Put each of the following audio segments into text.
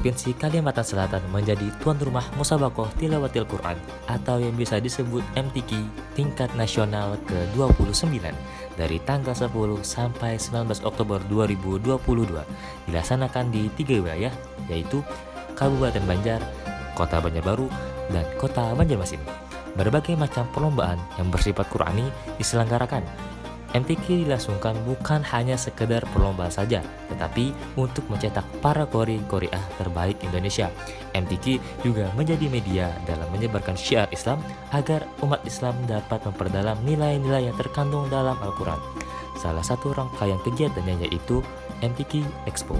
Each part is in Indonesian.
Provinsi Kalimantan Selatan menjadi tuan rumah Musabakoh Tilawatil Quran atau yang bisa disebut MTQ tingkat nasional ke-29 dari tanggal 10 sampai 19 Oktober 2022 dilaksanakan di 3 wilayah yaitu Kabupaten Banjar, Kota Banjarbaru, dan Kota Banjarmasin. Berbagai macam perlombaan yang bersifat Qurani diselenggarakan. MTQ dilangsungkan bukan hanya sekedar perlombaan saja, tetapi untuk mencetak para qori-qoriah terbaik Indonesia. MTQ juga menjadi media dalam menyebarkan syiar Islam agar umat Islam dapat memperdalam nilai-nilai yang terkandung dalam Al-Quran. Salah satu rangkaian kegiatannya yaitu MTQ Expo,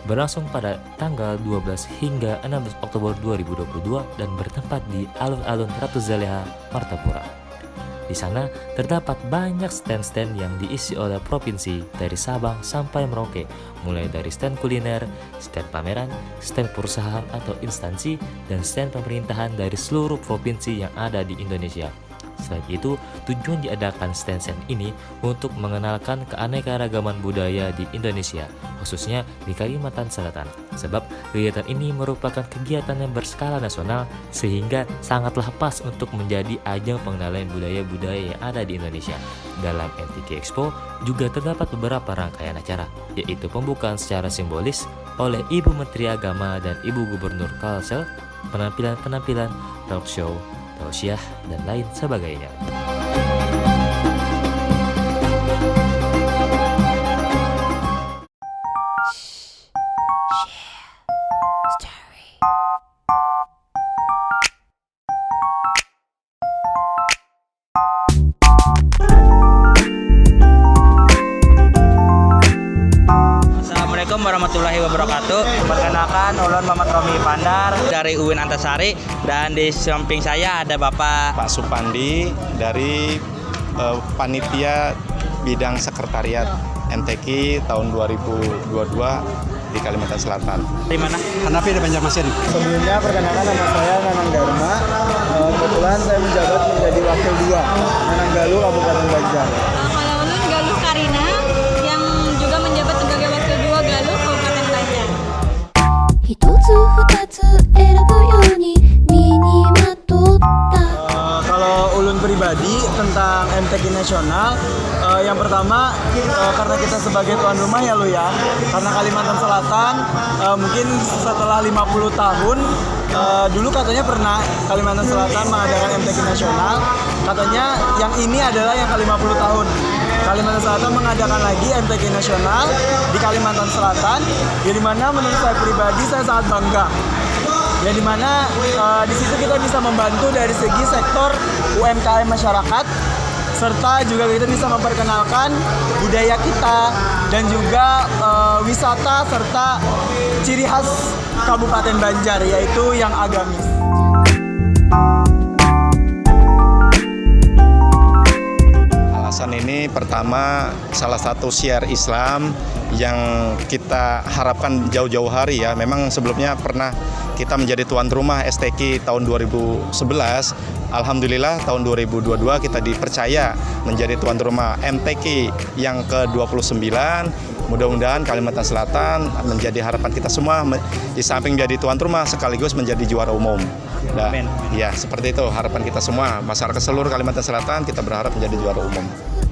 berlangsung pada tanggal 12 hingga 16 Oktober 2022 dan bertempat di alun-alun Ratu Zaleha, Martapura. Di sana terdapat banyak stand-stand yang diisi oleh provinsi dari Sabang sampai Merauke, mulai dari stand kuliner, stand pameran, stand perusahaan atau instansi, dan stand pemerintahan dari seluruh provinsi yang ada di Indonesia. Selain itu, tujuan diadakan stand-stand ini untuk mengenalkan keanekaragaman budaya di Indonesia, khususnya di Kalimantan Selatan. Sebab kegiatan ini merupakan kegiatan yang berskala nasional sehingga sangatlah pas untuk menjadi ajang pengenalan budaya-budaya yang ada di Indonesia. Dalam MTQ Expo juga terdapat beberapa rangkaian acara, yaitu pembukaan secara simbolis oleh Ibu Menteri Agama dan Ibu Gubernur Kalsel, penampilan-penampilan, talk show, tausiah, dan lain sebagainya. Assalamualaikum warahmatullahi wabarakatuh. Perkenalkan, Ulun Muhammad Romi Pandar dari UIN Antasari, dan di samping saya ada Pak Supandi dari Panitia Bidang Sekretariat MTQ tahun 2022 di Kalimantan Selatan. Di mana? Hanafi dari Banjarmasin. Sebelumnya perkenalkan, nama saya Nanang Dharma. Kebetulan saya menjabat menjadi Wakil 2 Nananggalu Kabupaten Banjar. Kalau Ulun Galuh Karina yang juga menjabat sebagai Wakil 2 Galuh Kabupaten Banjar. 一つ二つ選ぶように身にまとった Kalau ulun pribadi tentang MTQ nasional, yang pertama karena kita sebagai tuan rumah ya Lu ya, karena Kalimantan Selatan mungkin setelah 50 tahun dulu katanya pernah Kalimantan Selatan mengadakan MTQ nasional, katanya yang ini adalah yang ke-50 tahun. Kalimantan Selatan mengadakan lagi MTQ nasional di Kalimantan Selatan, yang dimana menurut saya pribadi saya sangat bangga. Ya, dimana di situ kita bisa membantu dari segi sektor UMKM masyarakat, serta juga kita bisa memperkenalkan budaya kita dan juga wisata serta ciri khas Kabupaten Banjar, yaitu yang agamis. Alasan ini pertama, salah satu syiar Islam yang kita harapkan jauh-jauh hari ya. Memang sebelumnya pernah kita menjadi tuan rumah STQ tahun 2011. Alhamdulillah tahun 2022 kita dipercaya menjadi tuan rumah MTQ yang ke-29. Mudah-mudahan Kalimantan Selatan menjadi harapan kita semua, di samping menjadi tuan rumah sekaligus menjadi juara umum. Nah, ya seperti itu harapan kita semua, masyarakat seluruh Kalimantan Selatan kita berharap menjadi juara umum.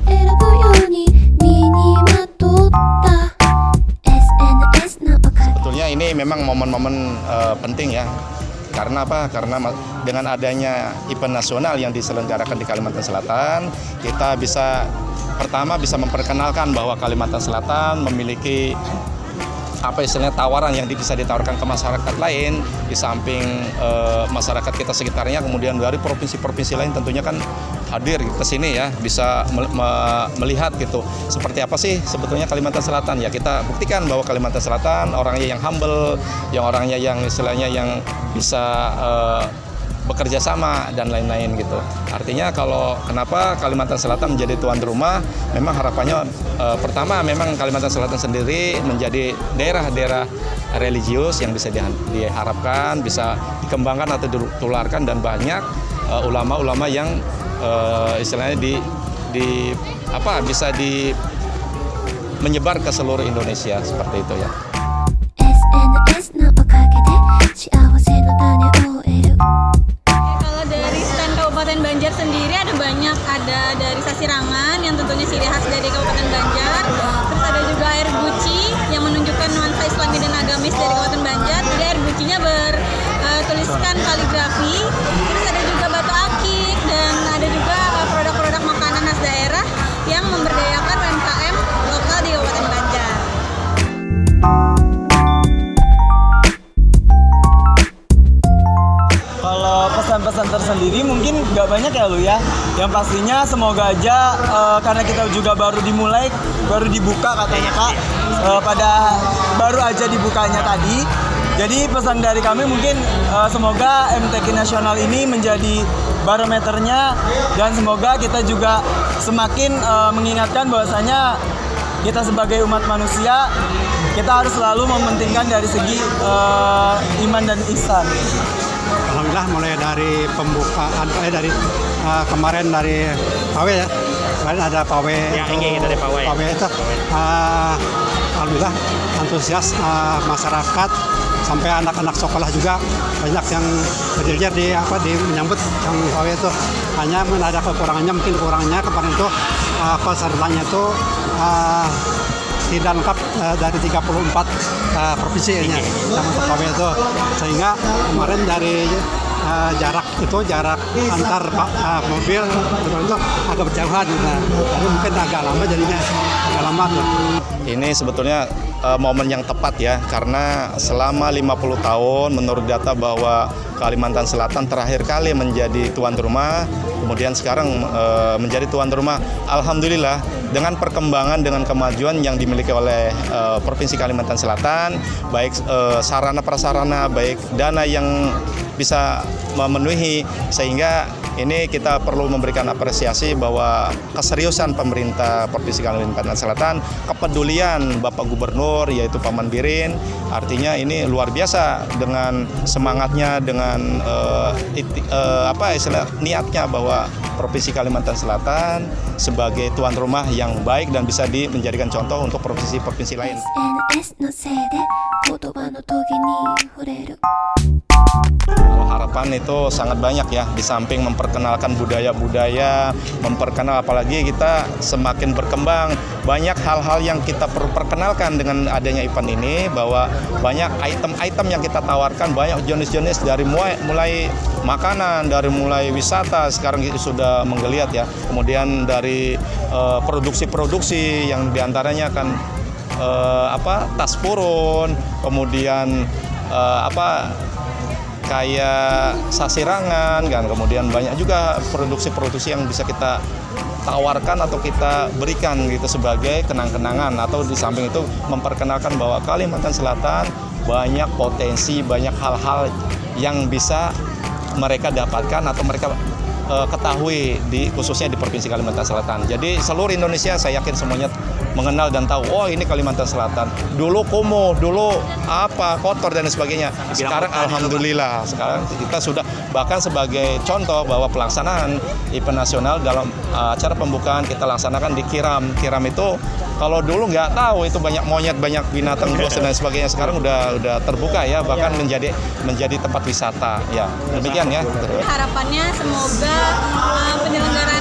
選ぶように身にまとった SNS のおかげ Sebetulnya ini memang momen-momen penting ya. Karena apa? Karena dengan adanya event nasional yang diselenggarakan di Kalimantan Selatan, kita bisa pertama bisa memperkenalkan bahwa Kalimantan Selatan memiliki apa istilahnya tawaran yang bisa ditawarkan ke masyarakat lain, di samping masyarakat kita sekitarnya, kemudian dari provinsi-provinsi lain tentunya kan hadir ke sini ya, bisa melihat gitu seperti apa sih sebetulnya Kalimantan Selatan. Ya kita buktikan bahwa Kalimantan Selatan orangnya yang humble, yang orangnya yang istilahnya yang bisa bekerja sama dan lain-lain gitu. Artinya kalau kenapa Kalimantan Selatan menjadi tuan rumah, memang harapannya pertama memang Kalimantan Selatan sendiri menjadi daerah-daerah religius yang bisa diharapkan bisa dikembangkan atau ditularkan, dan banyak ulama-ulama yang istilahnya bisa menyebar ke seluruh Indonesia seperti itu ya. SNS のおかげでせの種を得る Kalau dari stand Kabupaten Banjar sendiri ada banyak, ada dari Sasirangan yang tentunya ciri khas dari Kabupaten Banjar. Terus ada juga air guci yang menunjukkan nuansa Islami dan agamis dari Kabupaten Banjar. Jadi air gucinya bertuliskan kaligrafi. Terus ada juga batu akik dan ada juga produk-produk makanan khas daerah yang memberdayakan UMKM lokal di Kabupaten Banjar. Kalau pesan-pesan tersendiri mungkin nggak banyak ya Lu ya. Yang pastinya semoga aja karena kita juga baru dimulai, baru dibuka katanya Kak, pada baru aja dibukanya tadi. Jadi pesan dari kami mungkin semoga MTQ Nasional ini menjadi barometernya dan semoga kita juga semakin mengingatkan bahwasanya kita sebagai umat manusia kita harus selalu mementingkan dari segi iman dan ihsan. Alhamdulillah mulai dari pembukaan dari kemarin dari Pawe ya. Kemarin ada Pawe. Yang ini dari Pawe. Pawe itu alhamdulillah antusias masyarakat sampai anak-anak sekolah juga banyak yang berdiri di menyambut yang Pawe itu. Hanya ada kekurangannya, mungkin kurangnya kemarin itu pesertanya itu tidak lengkap dari 34 provinsi yang untuk Pawe itu, sehingga kemarin dari jarak antar mobil itu agak berjauhan, jadi mungkin agak lama jadinya agak lama. Ini sebetulnya momen yang tepat ya, karena selama 50 tahun menurut data bahwa Kalimantan Selatan terakhir kali menjadi tuan rumah, kemudian sekarang menjadi tuan rumah. Alhamdulillah dengan perkembangan, dengan kemajuan yang dimiliki oleh Provinsi Kalimantan Selatan, baik sarana prasarana, baik dana yang bisa memenuhi, sehingga ini kita perlu memberikan apresiasi bahwa keseriusan pemerintah Provinsi Kalimantan Selatan, kepedulian Bapak Gubernur yaitu Pak Mandirin, artinya ini luar biasa dengan semangatnya, dengan niatnya bahwa Provinsi Kalimantan Selatan sebagai tuan rumah yang baik dan bisa menjadikan contoh untuk provinsi-provinsi lain. SNS のせいで言葉のトゲに触れる Kalau harapan itu sangat banyak ya, di samping memperkenalkan budaya-budaya, memperkenal apalagi kita semakin berkembang, banyak hal-hal yang kita perlu perkenalkan dengan adanya event ini, bahwa banyak item-item yang kita tawarkan, banyak jenis-jenis dari mulai makanan, dari mulai wisata sekarang itu sudah menggeliat ya, kemudian dari produksi-produksi yang diantaranya akan tas purun, kemudian kayak sasirangan kan, kemudian banyak juga produksi-produksi yang bisa kita tawarkan atau kita berikan gitu sebagai kenang-kenangan, atau di samping itu memperkenalkan bahwa Kalimantan Selatan banyak potensi, banyak hal-hal yang bisa mereka dapatkan atau mereka ketahui khususnya di Provinsi Kalimantan Selatan. Jadi seluruh Indonesia saya yakin semuanya mengenal dan tahu, oh ini Kalimantan Selatan. Dulu kumuh, dulu kotor dan sebagainya. Sekarang alhamdulillah, sekarang kita sudah bahkan sebagai contoh bahwa pelaksanaan event nasional dalam acara pembukaan kita laksanakan di Kiram. Kiram itu kalau dulu nggak tahu itu banyak monyet, banyak binatang buas dan sebagainya. Sekarang udah terbuka ya, bahkan menjadi tempat wisata. Ya, demikian ya. Harapannya semoga penyelenggara